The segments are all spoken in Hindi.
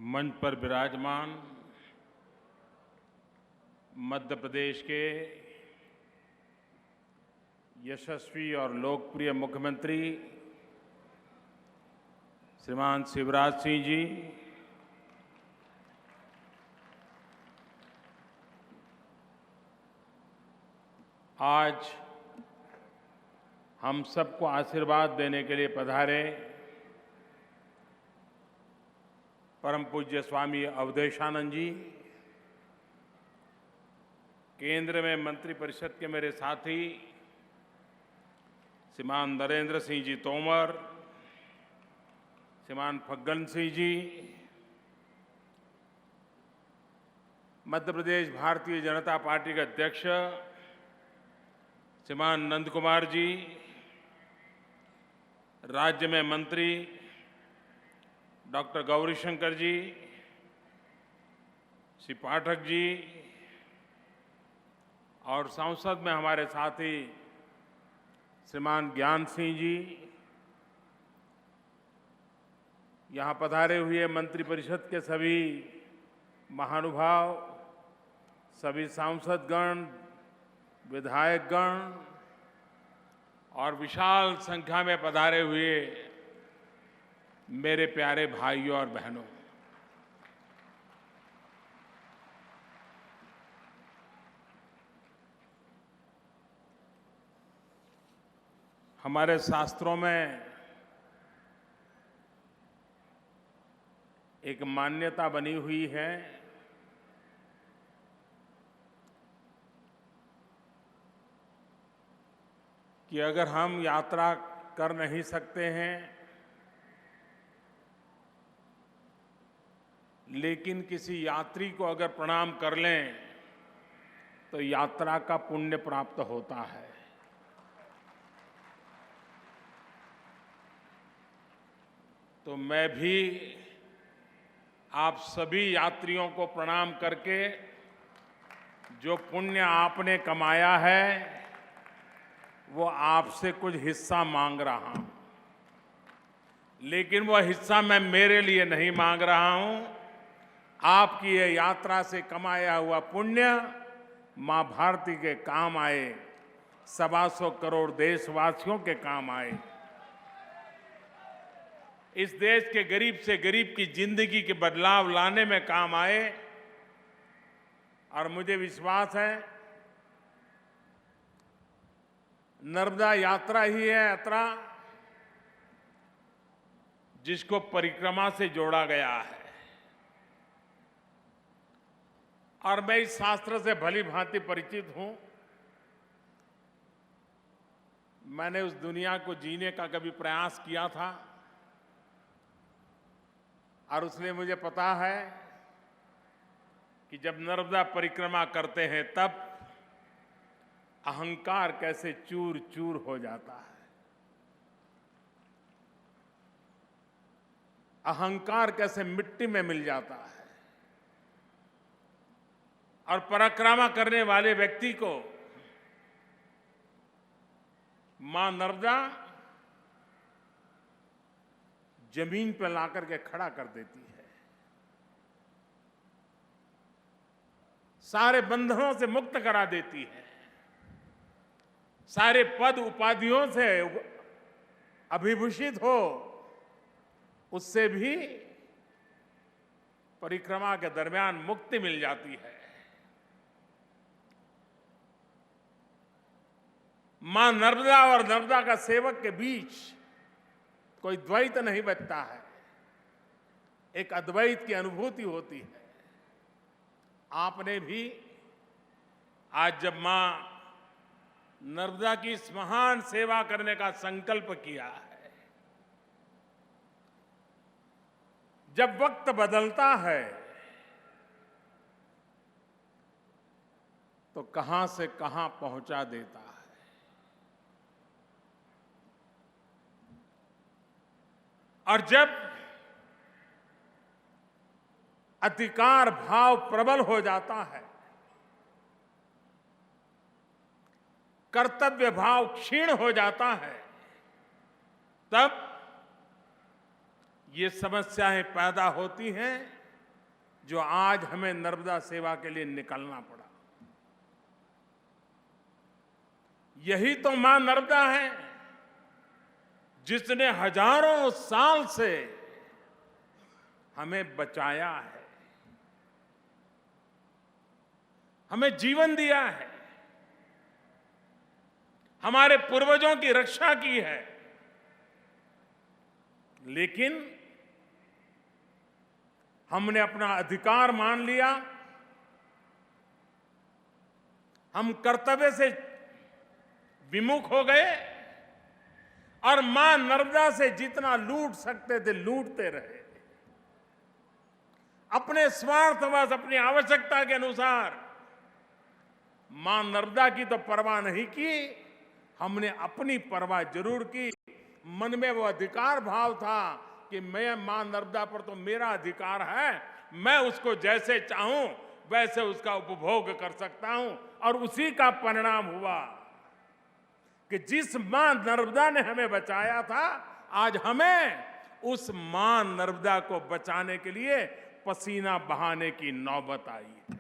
मंच पर विराजमान मध्य प्रदेश के यशस्वी और लोकप्रिय मुख्यमंत्री श्रीमान शिवराज सिंह जी, आज हम सबको आशीर्वाद देने के लिए पधारे परम पूज्य स्वामी अवधेशानंद जी, केंद्र में मंत्रिपरिषद के मेरे साथी श्रीमान नरेंद्र सिंह जी तोमर, श्रीमान फग्गन सिंह जी, मध्य प्रदेश भारतीय जनता पार्टी के अध्यक्ष श्रीमान नंद कुमार जी, राज्य में मंत्री डॉक्टर गौरीशंकर जी, श्री पाठक जी और संसद में हमारे साथी श्रीमान ज्ञान सिंह जी, यहाँ पधारे हुए मंत्रिपरिषद के सभी महानुभाव, सभी सांसदगण, विधायकगण और विशाल संख्या में पधारे हुए मेरे प्यारे भाइयों और बहनों, हमारे शास्त्रों में एक मान्यता बनी हुई है कि अगर हम यात्रा कर नहीं सकते हैं लेकिन किसी यात्री को अगर प्रणाम कर लें तो यात्रा का पुण्य प्राप्त होता है। तो मैं भी आप सभी यात्रियों को प्रणाम करके जो पुण्य आपने कमाया है वो आपसे कुछ हिस्सा मांग रहा हूं, लेकिन वह हिस्सा मैं मेरे लिए नहीं मांग रहा हूं। आपकी ये यात्रा से कमाया हुआ पुण्य मां भारती के काम आए, 125 करोड़ देशवासियों के काम आए, इस देश के गरीब से गरीब की जिंदगी के बदलाव लाने में काम आए। और मुझे विश्वास है नर्मदा यात्रा ही है यात्रा जिसको परिक्रमा से जोड़ा गया है। और मैं इस शास्त्र से भली भांति परिचित हूं। मैंने उस दुनिया को जीने का कभी प्रयास किया था और उसलिए मुझे पता है कि जब नर्मदा परिक्रमा करते हैं तब अहंकार कैसे चूर चूर हो जाता है, अहंकार कैसे मिट्टी में मिल जाता है। और परिक्रमा करने वाले व्यक्ति को मां नर्मदा जमीन पर लाकर के खड़ा कर देती है, सारे बंधनों से मुक्त करा देती है, सारे पद उपाधियों से अभिभूषित हो उससे भी परिक्रमा के दरमियान मुक्ति मिल जाती है। मां नर्मदा और नर्मदा का सेवक के बीच कोई द्वैत नहीं बचता है, एक अद्वैत की अनुभूति होती है। आपने भी आज जब मां नर्मदा की इस महान सेवा करने का संकल्प किया है, जब वक्त बदलता है तो कहां से कहां पहुंचा देता है। और जब अधिकार भाव प्रबल हो जाता है, कर्तव्य भाव क्षीण हो जाता है, तब ये समस्याएं पैदा होती हैं जो आज हमें नर्मदा सेवा के लिए निकलना पड़ा। यही तो मां नर्मदा है जिसने हजारों साल से हमें बचाया है, हमें जीवन दिया है, हमारे पूर्वजों की रक्षा की है। लेकिन हमने अपना अधिकार मान लिया, हम कर्तव्य से विमुख हो गए और मां नर्मदा से जितना लूट सकते थे लूटते रहे। अपने स्वार्थवश, अपनी आवश्यकता के अनुसार मां नर्मदा की तो परवाह नहीं की, हमने अपनी परवाह जरूर की। मन में वो अधिकार भाव था कि मैं मां नर्मदा पर तो मेरा अधिकार है, मैं उसको जैसे चाहूं वैसे उसका उपभोग कर सकता हूं। और उसी का परिणाम हुआ कि जिस मां नर्मदा ने हमें बचाया था, आज हमें उस मां नर्मदा को बचाने के लिए पसीना बहाने की नौबत आई है।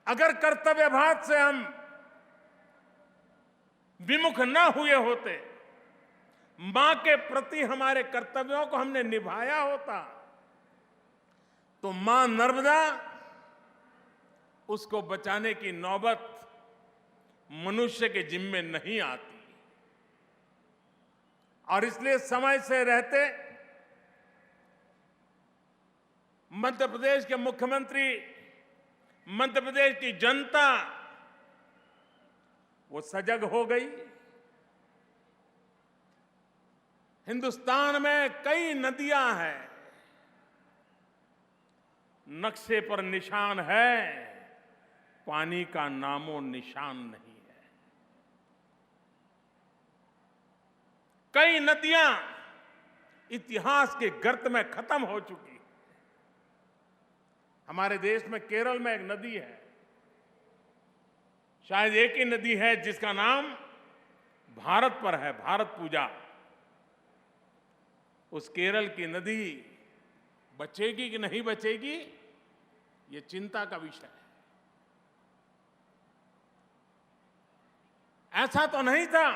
अगर कर्तव्यभाव से हम विमुख न हुए होते, मां के प्रति हमारे कर्तव्यों को हमने निभाया होता, तो मां नर्मदा उसको बचाने की नौबत मनुष्य के जिम्मे नहीं आती। और इसलिए समय से रहते मध्य प्रदेश के मुख्यमंत्री, मध्य प्रदेश की जनता वो सजग हो गई। हिंदुस्तान में कई नदियां हैं, नक्शे पर निशान है, पानी का नामो निशान नहीं है। कई नदियां इतिहास के गर्त में खत्म हो चुकी हैं। हमारे देश में केरल में एक नदी है, शायद एक ही नदी है जिसका नाम भारत पर है, भारत पूजा। उस केरल की नदी बचेगी कि नहीं बचेगी, ये चिंता का विषय है। ऐसा तो नहीं था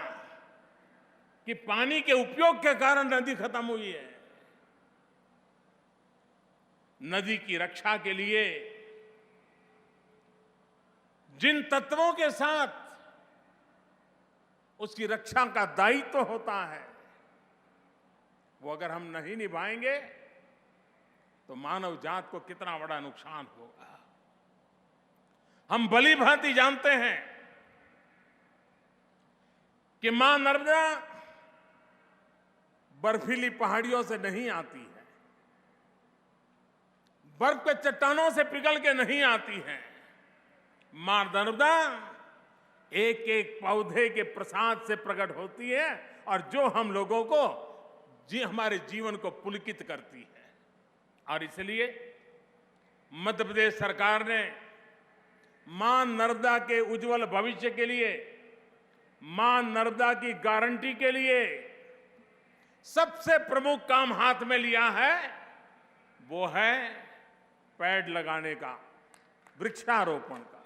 कि पानी के उपयोग के कारण नदी खत्म हुई है। नदी की रक्षा के लिए जिन तत्वों के साथ उसकी रक्षा का दायित्व होता है, वो अगर हम नहीं निभाएंगे तो मानव जात को कितना बड़ा नुकसान होगा। हम भली भांति जानते हैं कि मां नर्मदा बर्फीली पहाड़ियों से नहीं आती है, बर्फ के चट्टानों से पिघल के नहीं आती है। मां नर्मदा एक एक पौधे के प्रसाद से प्रकट होती है और जो हम लोगों को हमारे जीवन को पुलकित करती है। और इसलिए मध्य प्रदेश सरकार ने मां नर्मदा के उज्जवल भविष्य के लिए, मां नर्मदा की गारंटी के लिए सबसे प्रमुख काम हाथ में लिया है, वो है पेड़ लगाने का, वृक्षारोपण का।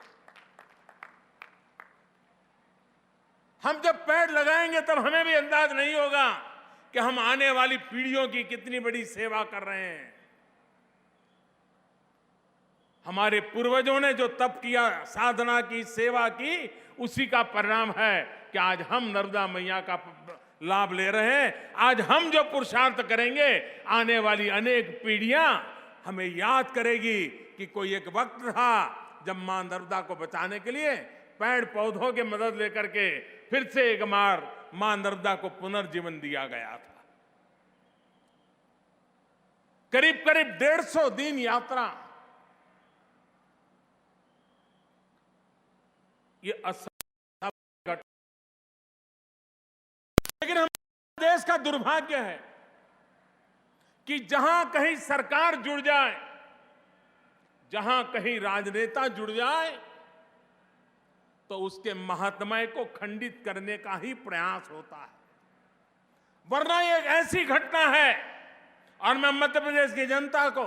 हम जब पेड़ लगाएंगे तब हमें भी अंदाज नहीं होगा कि हम आने वाली पीढ़ियों की कितनी बड़ी सेवा कर रहे हैं। हमारे पूर्वजों ने जो तप किया, साधना की, सेवा की, उसी का परिणाम है कि आज हम नर्मदा मैया का लाभ ले रहे हैं। आज हम जो पुरुषार्थ करेंगे, आने वाली अनेक पीढ़ियां हमें याद करेगी कि कोई एक वक्त था जब मां नर्मदा को बचाने के लिए पेड़ पौधों की मदद लेकर के फिर से एक बार मां नर्मदा को पुनर्जीवन दिया गया था। करीब करीब 150 दिन यात्रा, ये असंभव घटना। लेकिन हमारे देश का दुर्भाग्य है कि जहां कहीं सरकार जुड़ जाए, जहां कहीं राजनेता जुड़ जाए, तो उसके महात्म्य को खंडित करने का ही प्रयास होता है। वरना ये एक ऐसी घटना है, और मैं मध्य प्रदेश की जनता को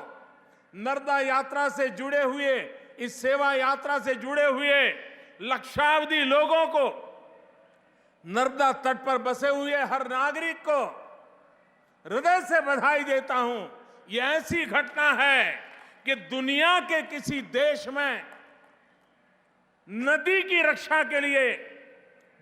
नर्मदा यात्रा से जुड़े हुए, इस सेवा यात्रा से जुड़े हुए लक्षावधि लोगों को, नर्मदा तट पर बसे हुए हर नागरिक को हृदय से बधाई देता हूं। यह ऐसी घटना है कि दुनिया के किसी देश में नदी की रक्षा के लिए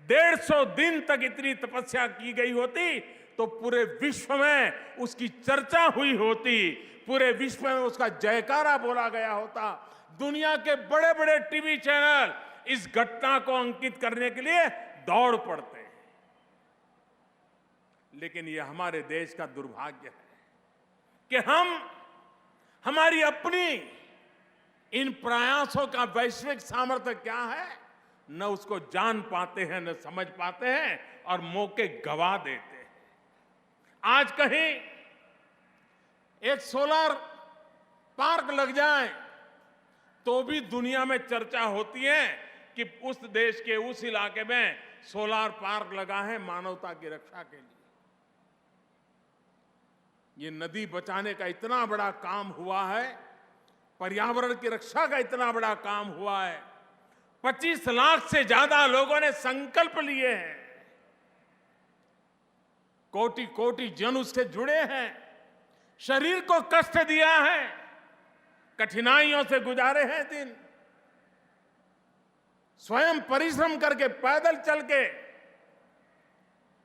150 दिन तक इतनी तपस्या की गई होती तो पूरे विश्व में उसकी चर्चा हुई होती, पूरे विश्व में उसका जयकारा बोला गया होता। दुनिया के बड़े बड़े टीवी चैनल इस घटना को अंकित करने के लिए दौड़ पड़ते हैं। लेकिन यह हमारे देश का दुर्भाग्य है कि हमारी अपनी इन प्रयासों का वैश्विक सामर्थ्य क्या है, न उसको जान पाते हैं, न समझ पाते हैं और मौके गवा देते हैं। आज कहीं एक सोलर पार्क लग जाए तो भी दुनिया में चर्चा होती है कि उस देश के उस इलाके में सोलर पार्क लगा है मानवता की रक्षा के लिए। ये नदी बचाने का इतना बड़ा काम हुआ है, पर्यावरण की रक्षा का इतना बड़ा काम हुआ है, 25 लाख से ज्यादा लोगों ने संकल्प लिए हैं, कोटि कोटि जन उससे जुड़े हैं, शरीर को कष्ट दिया है, कठिनाइयों से गुजारे हैं दिन, स्वयं परिश्रम करके पैदल चल के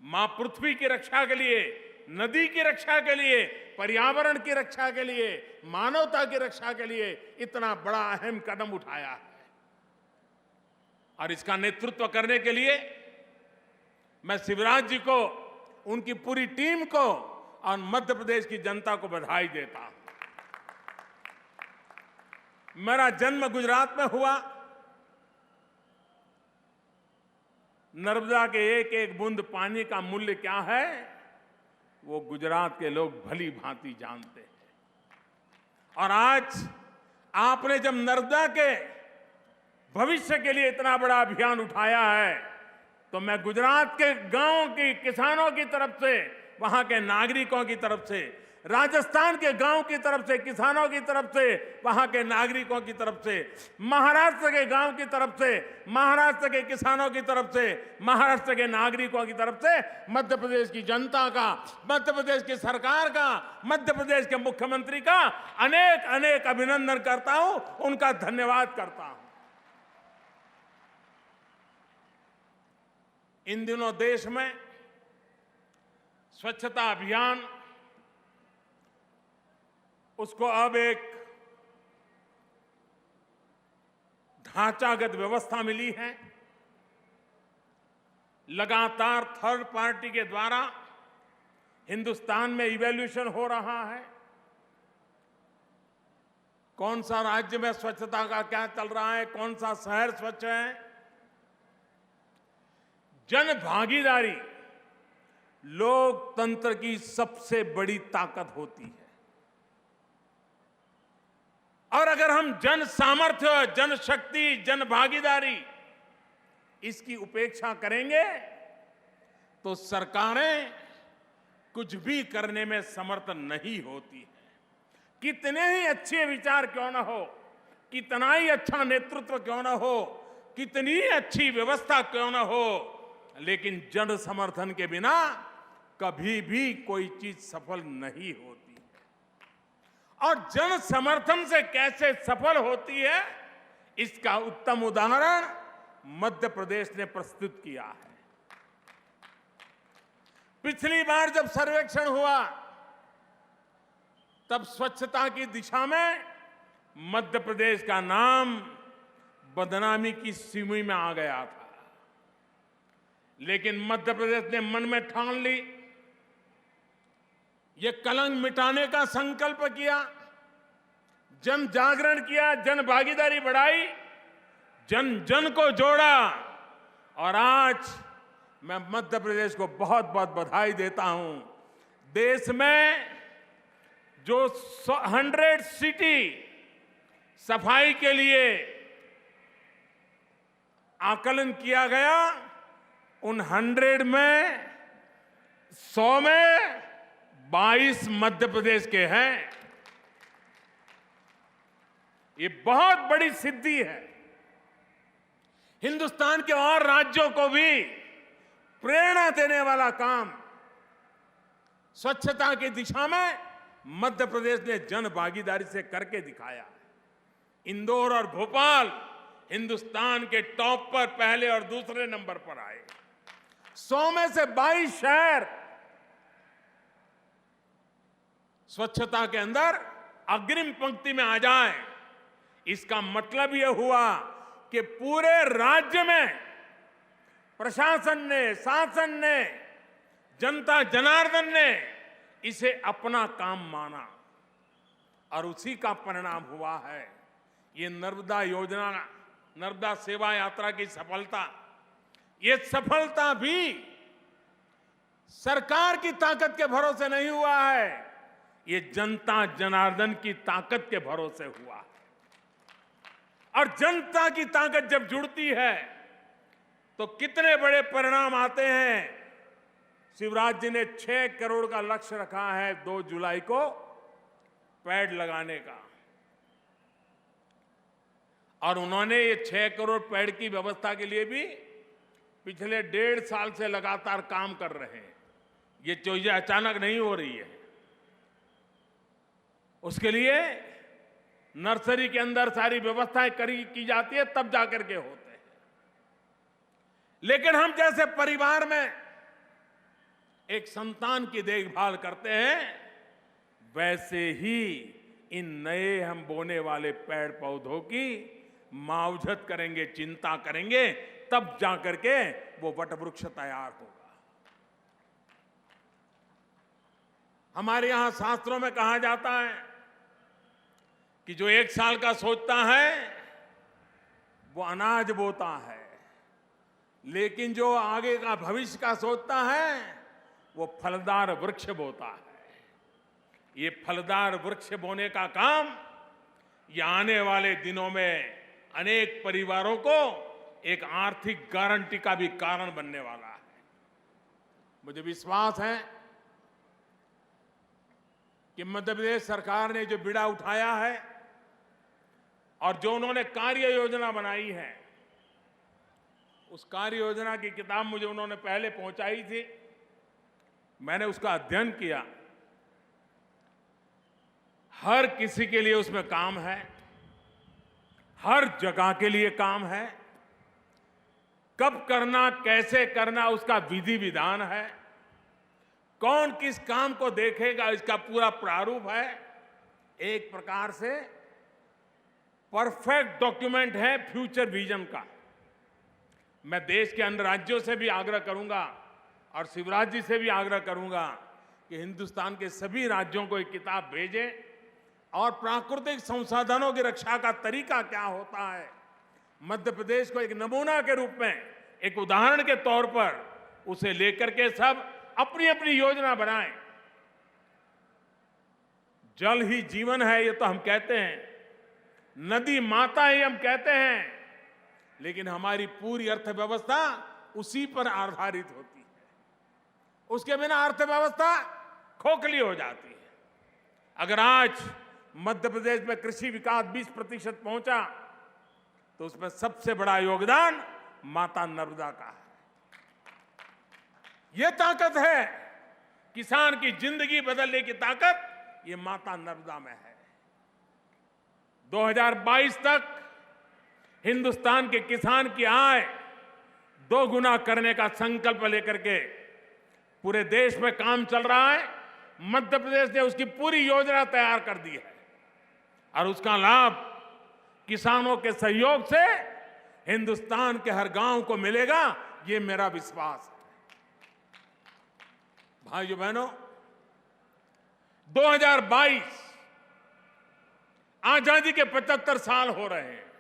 मां पृथ्वी की रक्षा के लिए, नदी की रक्षा के लिए, पर्यावरण की रक्षा के लिए, मानवता की रक्षा के लिए इतना बड़ा अहम कदम उठाया है। और इसका नेतृत्व करने के लिए मैं शिवराज जी को, उनकी पूरी टीम को और मध्य प्रदेश की जनता को बधाई देता हूं। मेरा जन्म गुजरात में हुआ। नर्मदा के एक एक बूंद पानी का मूल्य क्या है वो गुजरात के लोग भली भांति जानते हैं। और आज आपने जब नर्मदा के भविष्य के लिए इतना बड़ा अभियान उठाया है तो मैं गुजरात के गांवों की किसानों की तरफ से, वहां के नागरिकों की तरफ से, राजस्थान के गांव की तरफ से, किसानों की तरफ से, वहां के नागरिकों की तरफ से, महाराष्ट्र के गांव की तरफ से, महाराष्ट्र के किसानों की तरफ से, महाराष्ट्र के नागरिकों की तरफ से मध्य प्रदेश की जनता का, मध्य प्रदेश की सरकार का, मध्य प्रदेश के मुख्यमंत्री का अनेक अनेक अभिनंदन करता हूं, उनका धन्यवाद करता हूं। इन दिनों देश में स्वच्छता अभियान, उसको अब एक ढांचागत व्यवस्था मिली है। लगातार थर्ड पार्टी के द्वारा हिंदुस्तान में इवैल्यूएशन हो रहा है। कौन सा राज्य में स्वच्छता का क्या चल रहा है, कौन सा शहर स्वच्छ है। जन भागीदारी लोकतंत्र की सबसे बड़ी ताकत होती है। और अगर हम जन सामर्थ्य, जन शक्ति, जन भागीदारी इसकी उपेक्षा करेंगे तो सरकारें कुछ भी करने में समर्थ नहीं होती है। कितने ही अच्छे विचार क्यों न हो, कितना ही अच्छा नेतृत्व क्यों न हो, कितनी अच्छी व्यवस्था क्यों न हो, लेकिन जन समर्थन के बिना कभी भी कोई चीज सफल नहीं होती। और जन समर्थन से कैसे सफल होती है इसका उत्तम उदाहरण मध्य प्रदेश ने प्रस्तुत किया है। पिछली बार जब सर्वेक्षण हुआ तब स्वच्छता की दिशा में मध्य प्रदेश का नाम बदनामी की सीमा में आ गया था। लेकिन मध्य प्रदेश ने मन में ठान ली, ये कलंक मिटाने का संकल्प किया, जन जागरण किया, जन भागीदारी बढ़ाई, जन जन को जोड़ा। और आज मैं मध्य प्रदेश को बहुत बहुत बधाई देता हूं। देश में जो 100 सिटी सफाई के लिए आकलन किया गया, उन 100 में 100 में 22 मध्य प्रदेश के हैं। ये बहुत बड़ी सिद्धि है। हिंदुस्तान के और राज्यों को भी प्रेरणा देने वाला काम स्वच्छता की दिशा में मध्य प्रदेश ने जन भागीदारी से करके दिखाया। इंदौर और भोपाल हिंदुस्तान के टॉप पर पहले और दूसरे नंबर पर आए। 100 में से 22 शहर स्वच्छता के अंदर अग्रिम पंक्ति में आ जाए। इसका मतलब यह हुआ कि पूरे राज्य में प्रशासन ने, शासन ने, जनता जनार्दन ने इसे अपना काम माना और उसी का परिणाम हुआ है ये नर्मदा योजना, नर्मदा सेवा यात्रा की सफलता। ये सफलता भी सरकार की ताकत के भरोसे नहीं हुआ है, ये जनता जनार्दन की ताकत के भरोसे हुआ है। और जनता की ताकत जब जुड़ती है तो कितने बड़े परिणाम आते हैं। शिवराज जी ने 6 करोड़ का लक्ष्य रखा है 2 जुलाई को पेड़ लगाने का, और उन्होंने ये 6 करोड़ पेड़ की व्यवस्था के लिए भी पिछले 1.5 साल से लगातार काम कर रहे हैं। ये चीजें अचानक नहीं हो रही है। उसके लिए नर्सरी के अंदर सारी व्यवस्थाएं की जाती है, तब जाकर के होते हैं। लेकिन हम जैसे परिवार में एक संतान की देखभाल करते हैं, वैसे ही इन नए हम बोने वाले पेड़ पौधों की मावजत करेंगे, चिंता करेंगे, तब जाकर के वो वटवृक्ष तैयार होगा। हमारे यहां शास्त्रों में कहा जाता है कि जो 1 साल का सोचता है वो अनाज बोता है, लेकिन जो आगे का भविष्य का सोचता है वो फलदार वृक्ष बोता है। ये फलदार वृक्ष बोने का काम ये आने वाले दिनों में अनेक परिवारों को एक आर्थिक गारंटी का भी कारण बनने वाला है। मुझे विश्वास है कि मध्य प्रदेश सरकार ने जो बीड़ा उठाया है और जो उन्होंने कार्य योजना बनाई है, उस कार्य योजना की किताब मुझे उन्होंने पहले पहुंचाई थी। मैंने उसका अध्ययन किया। हर किसी के लिए उसमें काम है, हर जगह के लिए काम है। कब करना, कैसे करना, उसका विधि विधान है। कौन किस काम को देखेगा, इसका पूरा प्रारूप है। एक प्रकार से परफेक्ट डॉक्यूमेंट है फ्यूचर विजन का। मैं देश के अन्य राज्यों से भी आग्रह करूंगा और शिवराज जी से भी आग्रह करूंगा कि हिंदुस्तान के सभी राज्यों को एक किताब भेजें और प्राकृतिक संसाधनों की रक्षा का तरीका क्या होता है, मध्य प्रदेश को एक नमूना के रूप में, एक उदाहरण के तौर पर उसे लेकर के सब अपनी अपनी योजना बनाएं। जल ही जीवन है, ये तो हम कहते हैं, नदी माता ही हम कहते हैं, लेकिन हमारी पूरी अर्थव्यवस्था उसी पर आधारित होती है। उसके बिना अर्थव्यवस्था खोखली हो जाती है। अगर आज मध्य प्रदेश में कृषि विकास 20% पहुंचा तो उसमें सबसे बड़ा योगदान माता नर्मदा का है। यह ताकत है, किसान की जिंदगी बदलने की ताकत ये माता नर्मदा में है। 2022 तक हिंदुस्तान के किसान की आय 2 गुना करने का संकल्प लेकर के पूरे देश में काम चल रहा है। मध्य प्रदेश ने उसकी पूरी योजना तैयार कर दी है और उसका लाभ किसानों के सहयोग से हिंदुस्तान के हर गांव को मिलेगा, ये मेरा विश्वास है। भाइयों बहनों, 2022 आजादी के 75 साल हो रहे हैं।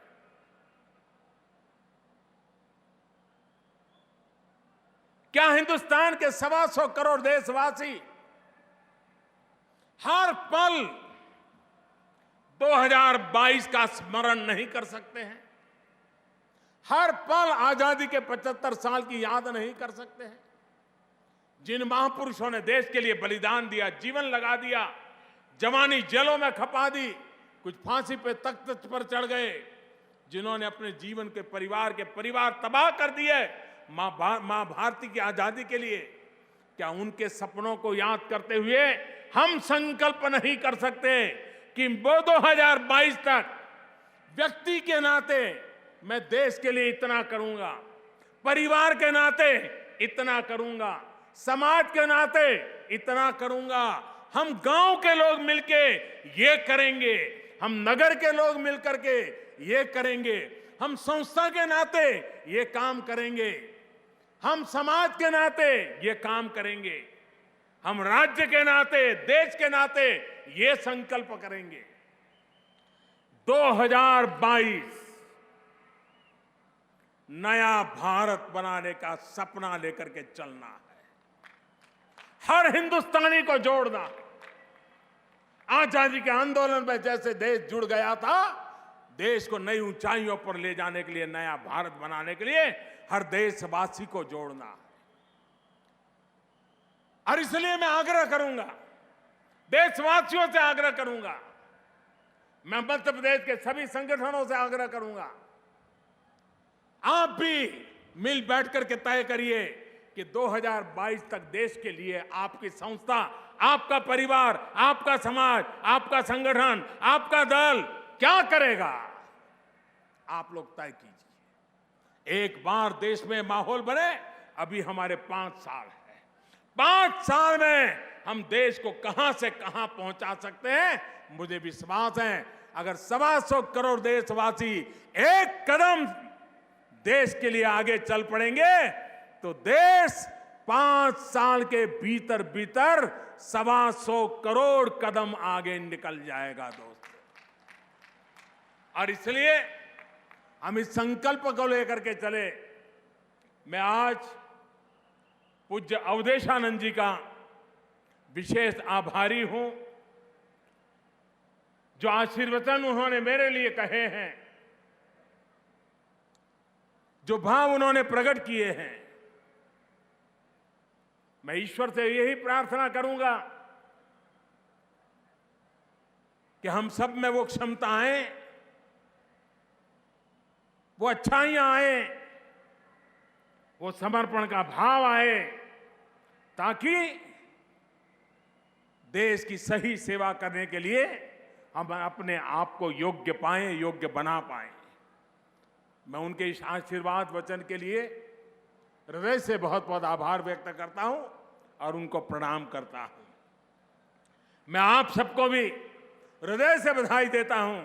क्या हिंदुस्तान के 125 करोड़ देशवासी हर पल 2022 का स्मरण नहीं कर सकते हैं? हर पल आजादी के 75 साल की याद नहीं कर सकते हैं? जिन महापुरुषों ने देश के लिए बलिदान दिया, जीवन लगा दिया, जवानी जेलों में खपा दी, कुछ फांसी पे तख्त पर चढ़ गए, जिन्होंने अपने जीवन के परिवार तबाह कर दिए मां भारती की आजादी के लिए। क्या उनके सपनों को याद करते हुए हम संकल्प नहीं कर सकते कि वो 2022 तक व्यक्ति के नाते मैं देश के लिए इतना करूंगा, परिवार के नाते इतना करूंगा, समाज के नाते इतना करूंगा, हम गांव के लोग मिलके ये करेंगे, हम नगर के लोग मिलकर के ये करेंगे, हम संस्था के नाते ये काम करेंगे, हम समाज के नाते ये काम करेंगे, हम राज्य के नाते, देश के नाते ये संकल्प करेंगे। 2022 नया भारत बनाने का सपना लेकर के चलना है, हर हिंदुस्तानी को जोड़ना है। आजादी के आंदोलन में जैसे देश जुड़ गया था, देश को नई ऊंचाइयों पर ले जाने के लिए, नया भारत बनाने के लिए हर देशवासी को जोड़ना है। और इसलिए मैं आग्रह करूंगा, देशवासियों से आग्रह करूंगा, मैं मध्य प्रदेश के सभी संगठनों से आग्रह करूंगा, आप भी मिल बैठकर के तय करिए कि 2022 तक देश के लिए आपकी संस्था, आपका परिवार, आपका समाज, आपका संगठन, आपका दल क्या करेगा। आप लोग तय कीजिए। एक बार देश में माहौल बने, अभी हमारे 5 साल है, 5 साल में हम देश को कहां से कहां पहुंचा सकते हैं। मुझे विश्वास है अगर 125 करोड़ देशवासी एक कदम देश के लिए आगे चल पड़ेंगे तो देश 5 साल के भीतर 125 करोड़ कदम आगे निकल जाएगा दोस्तों। और इसलिए हम इस संकल्प को लेकर के चले। मैं आज पूज्य अवधेशानंद जी का विशेष आभारी हूं, जो आशीर्वचन उन्होंने मेरे लिए कहे हैं, जो भाव उन्होंने प्रकट किए हैं। मैं ईश्वर से यही प्रार्थना करूंगा कि हम सब में वो क्षमता आए, वो अच्छाइयां आए, वो समर्पण का भाव आए, ताकि देश की सही सेवा करने के लिए हम अपने आप को योग्य पाएं, योग्य बना पाएं। मैं उनके इस आशीर्वाद वचन के लिए हृदय से बहुत बहुत आभार व्यक्त करता हूं और उनको प्रणाम करता हूं। मैं आप सबको भी हृदय से बधाई देता हूं।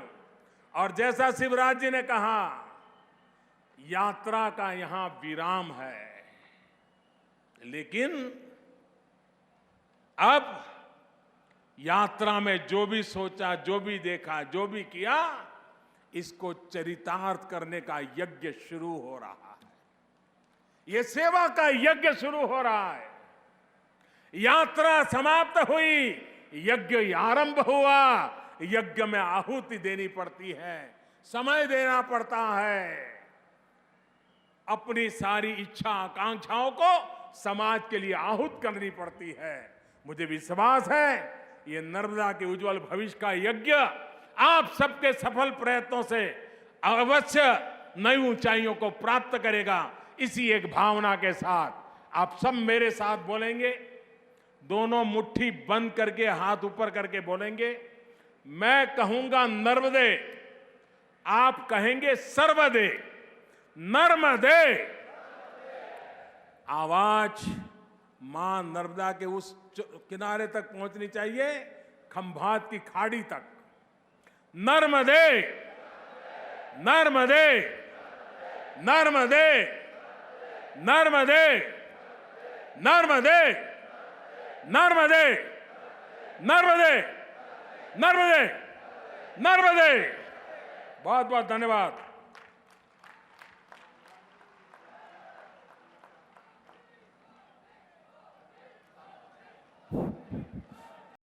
और जैसा शिवराज जी ने कहा, यात्रा का यहां विराम है, लेकिन अब यात्रा में जो भी सोचा, जो भी देखा, जो भी किया, इसको चरितार्थ करने का यज्ञ शुरू हो रहा है। ये सेवा का यज्ञ शुरू हो रहा है। यात्रा समाप्त हुई, यज्ञ आरंभ हुआ। यज्ञ में आहुति देनी पड़ती है, समय देना पड़ता है, अपनी सारी इच्छा आकांक्षाओं को समाज के लिए आहूत करनी पड़ती है। मुझे विश्वास है ये नर्मदा के उज्जवल भविष्य का यज्ञ आप सबके सफल प्रयत्नों से अवश्य नई ऊंचाइयों को प्राप्त करेगा। इसी एक भावना के साथ आप सब मेरे साथ बोलेंगे, दोनों मुट्ठी बंद करके हाथ ऊपर करके बोलेंगे। मैं कहूंगा नर्मदे, आप कहेंगे सर्वदे। नर्मदे। आवाज मां नर्मदा के उस किनारे तक पहुंचनी चाहिए, खंभात की खाड़ी तक। नर्मदे, नर्मदे, नर्मदे, नर्मदे, नर्मदे, नर्मदे, नर्मदे, नर्मदे, नर्मदे। बहुत बहुत धन्यवाद।